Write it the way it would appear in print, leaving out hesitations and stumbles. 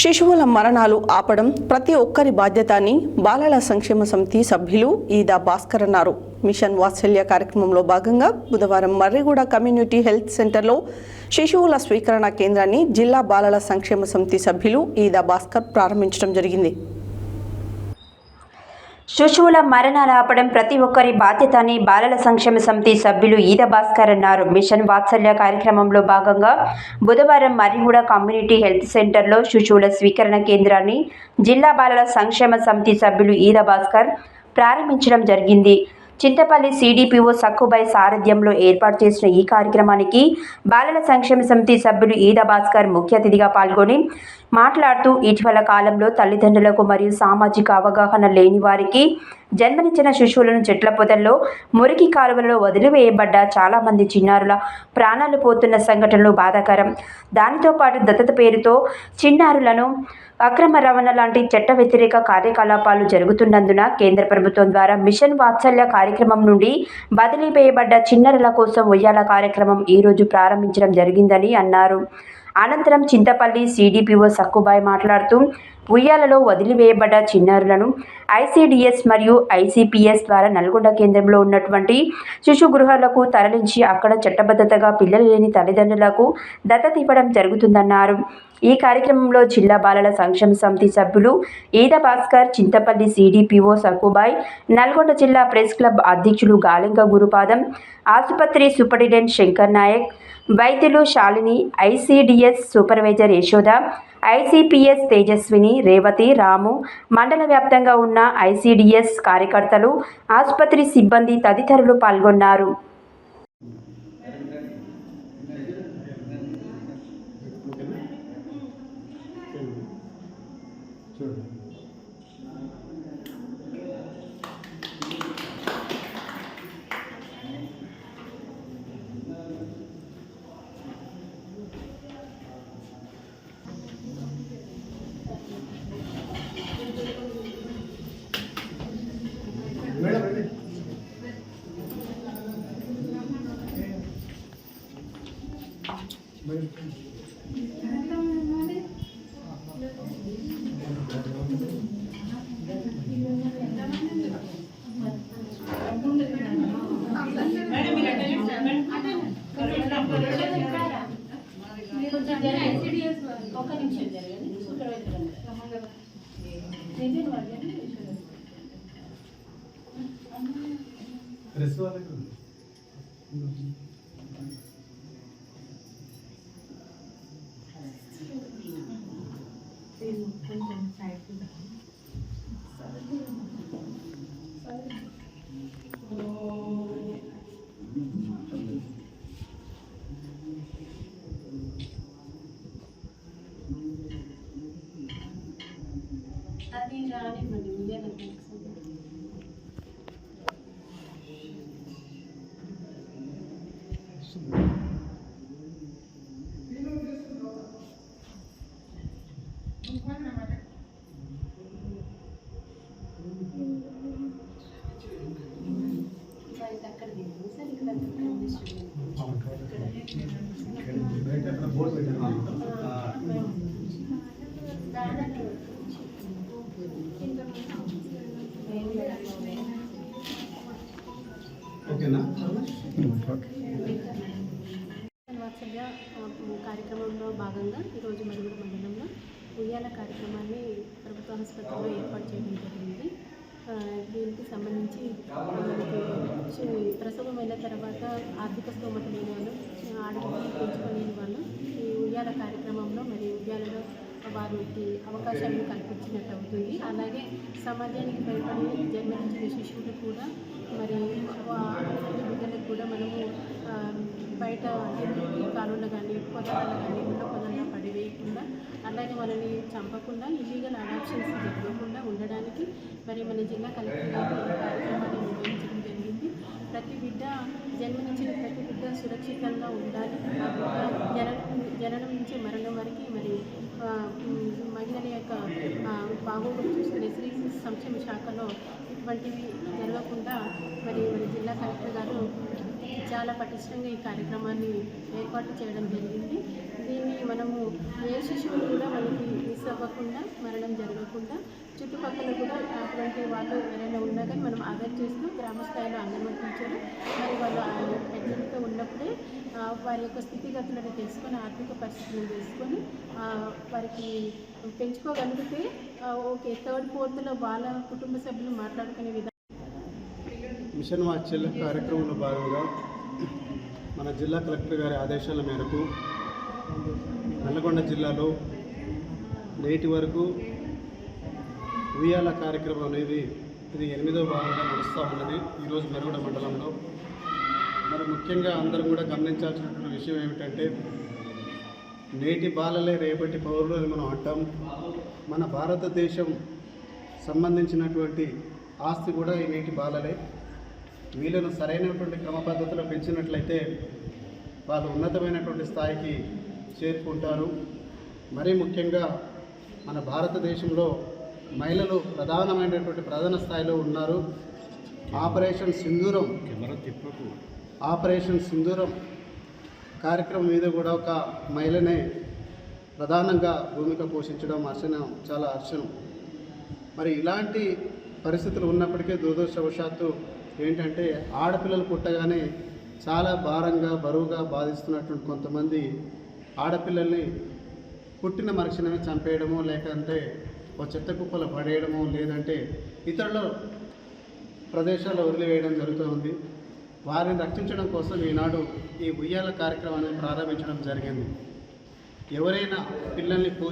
శిశువుల మరణాలు ఆపడం ప్రతి ఒక్కరి బాధ్యత అని బాలల సంక్షేమ సమితి సభ్యులు ఈదా భాస్కర్ అన్నారు. మిషన్ వాత్సల్య కార్యక్రమంలో భాగంగా బుధవారం మర్రిగూడ కమ్యూనిటీ హెల్త్ సెంటర్లో శిశువుల స్వీకరణ కేంద్రాన్ని జిల్లా బాలల సంక్షేమ సమితి సభ్యులు ఈదా భాస్కర్ ప్రారంభించడం జరిగింది. శిశువుల మరణాలు ఆపడం ప్రతి ఒక్కరి బాధ్యత అని బాలల సంక్షేమ సమితి సభ్యులు ఈదా భాస్కర్ అన్నారు. మిషన్ వాత్సల్య కార్యక్రమంలో భాగంగా బుధవారం మర్రిగూడ కమ్యూనిటీ హెల్త్ సెంటర్లో శిశువుల స్వీకరణ కేంద్రాన్ని జిల్లా బాలల సంక్షేమ సమితి సభ్యులు ఈదా భాస్కర్ ప్రారంభించడం జరిగింది. చింతపల్లి సిడిపిఓ సక్కుబాయ్ సారథ్యంలో ఏర్పాటు చేసిన ఈ కార్యక్రమానికి బాలల సంక్షేమ సమితి సభ్యులు ఈదా భాస్కర్ ముఖ్య అతిథిగా పాల్గొని మాట్లాడుతూ ఇటీవల కాలంలో తల్లిదండ్రులకు మరియు సామాజిక అవగాహన లేని వారికి జన్మనిచ్చిన శిశువులను చెట్ల పొదల్లో మురికి కాలువలలో వదిలివేయబడ్డ చాలామంది చిన్నారుల ప్రాణాలు పోతున్న సంఘటనలు బాధాకరం. దానితో పాటు దత్తత పేరుతో చిన్నారులను అక్రమ రవాణా లాంటి చట్ట వ్యతిరేక కార్యకలాపాలు జరుగుతున్నందున కేంద్ర ప్రభుత్వం ద్వారా మిషన్ వాత్సల్య కార్యక్రమం నుండి బదిలీ వేయబడ్డ చిన్నారుల కోసం ఉయ్యాల కార్యక్రమం ఈరోజు ప్రారంభించడం జరిగిందని అన్నారు. అనంతరం చింతపల్లి సిడిపిఓ సక్కుబాయ్ మాట్లాడుతూ ఉయ్యాలలో వదిలివేయబడ్డ చిన్నారులను ఐసిడిఎస్ మరియు ఐసిపిఎస్ ద్వారా నల్గొండ కేంద్రంలో ఉన్నటువంటి శిశు గృహాలకు తరలించి అక్కడ చట్టబద్ధతగా పిల్లలు లేని తల్లిదండ్రులకు దత్తత ఇవ్వడం జరుగుతుందన్నారు. ఈ కార్యక్రమంలో జిల్లా బాలల సంక్షేమ సమితి సభ్యులు ఈదా భాస్కర్, చింతపల్లి సిడిపిఓ సక్కుబాయ్, నల్గొండ జిల్లా ప్రెస్ క్లబ్ అధ్యక్షులు గాలింగ గురుపాదం, ఆసుపత్రి సూపరింటెండెంట్ శంకర్ నాయక్, వైద్యులు Shalini, ICDS supervisor Yashoda, ICPS Tejaswini, Revathi, Ramu, మండల వ్యాప్తంగా ఉన్న ఐసిడిఎస్ కార్యకర్తలు, ఆసుపత్రి సిబ్బంది తదితరులు పాల్గొన్నారు. వాత్సల్య కార్యక్రమంలో భాగంగా ఈరోజు మర్రిగూడ మండలంలో ఉయ్యాల కార్యక్రమాన్ని ప్రభుత్వ ఆసుపత్రిలో ఏర్పాటు చేయడం జరిగింది. దీనికి సంబంధించి మనకి ప్రసవమైన తర్వాత ఆర్థిక స్తోమత లేని వాళ్ళు, ఆడపిల్లలు పెంచుకోలేని వాళ్ళు ఈ ఉయ్యాల కార్యక్రమంలో మరి ఉయ్యాలలో వారికి అవకాశాలను కల్పించినట్టు అవుతుంది. అలాగే సమాజానికి భయపడి జన్మనిచ్చిన శిశువులు కూడా మరి బిడ్డలకు కూడా మనము బయట కాలువలు కానీ పొదలలో కానీ ఉన్న పొదల్లో పడివేయకుండా, అలాగే వాళ్ళని చంపకుండా ఇల్లీగల్ అడాప్షన్స్ జరగకుండా ఉండడానికి మరి మన జిల్లా కలెక్టర్ గారు ఈ కార్యక్రమాన్ని నిర్వహించడం జరిగింది. ప్రతి బిడ్డ జన్మనిచ్చిన ప్రతి బిడ్డ సురక్షితంగా ఉండాలి. ఆ బిడ్డ జననం నుంచి మరణం వరకు మరి మహిళల యొక్క బాగోగులు చూసుకునే స్త్రీ సంక్షేమ శాఖలో ఇటువంటివి జరగకుండా మరి జిల్లా కలెక్టర్ గారు చాలా పటిష్టంగా ఈ కార్యక్రమాన్ని ఏర్పాటు చేయడం జరిగింది. దీన్ని మనము ఏ శిశువులు కూడా మనకి మిస్ అవ్వకుండా, మరణం జరగకుండా చుట్టుపక్కల కూడా అటువంటి వాళ్ళు ఎవరైనా ఉన్నా కానీ మనం అవేర్ చేస్తూ గ్రామ స్థాయిలో అంగన్వాడీ టీచర్ మరి వాళ్ళు ప్రెగ్నెంట్తో ఉన్నప్పుడే వారి యొక్క స్థితిగతులను తెలుసుకొని, ఆర్థిక పరిస్థితులను తెలుసుకొని వారికి పెంచుకోగలిగితే ఓకే, థర్డ్ ఫోర్త్లో వాళ్ళ కుటుంబ సభ్యులు మాట్లాడుకునే విధానం. మిషన్ వాత్సల్య కార్యక్రమంలో భాగంగా మన జిల్లా కలెక్టర్ గారి ఆదేశాల మేరకు నల్లగొండ జిల్లాలో నేటి వరకు ఉయ్యాల కార్యక్రమం అనేది ఇది 8వ భాగంగా నడుస్తూ ఉన్నది ఈరోజు మెరుగుడ మండలంలో. మరి ముఖ్యంగా అందరం కూడా గమనించాల్సినటువంటి విషయం ఏమిటంటే, నేటి బాలలే రేపటి పౌరులు అని మనం అంటాం. మన భారతదేశం సంబంధించినటువంటి ఆస్తి కూడా ఈ నేటి బాలలే. వీళ్ళను సరైనటువంటి క్రమ పద్ధతిలో పెంచినట్లయితే వాళ్ళు ఉన్నతమైనటువంటి స్థాయికి చేరుకుంటారు. మరీ ముఖ్యంగా మన భారతదేశంలో మహిళలు ప్రధాన స్థాయిలో ఉన్నారు. ఆపరేషన్ సింధూరం కార్యక్రమం మీద కూడా ఒక మహిళనే ప్రధానంగా భూమిక పోషించడం చాలా హర్షణం. మరి ఇలాంటి పరిస్థితులు ఉన్నప్పటికీ దురదృష్టవశాత్తు ఏంటంటే, ఆడపిల్లలు పుట్టగానే చాలా బరువుగా బాధిస్తున్నటువంటి కొంతమంది ఆడపిల్లల్ని పుట్టిన మరుక్షణమే చంపేయడము, లేకంటే ఒక చెత్త కుప్పలో పడేయడము, లేదంటే ఇతరుల ప్రదేశాల్లో వదిలివేయడం జరుగుతూ ఉంది. వారిని రక్షించడం కోసం ఈనాడు ఈ ఉయ్యాల కార్యక్రమాన్ని ప్రారంభించడం జరిగింది. ఎవరైనా పిల్లల్ని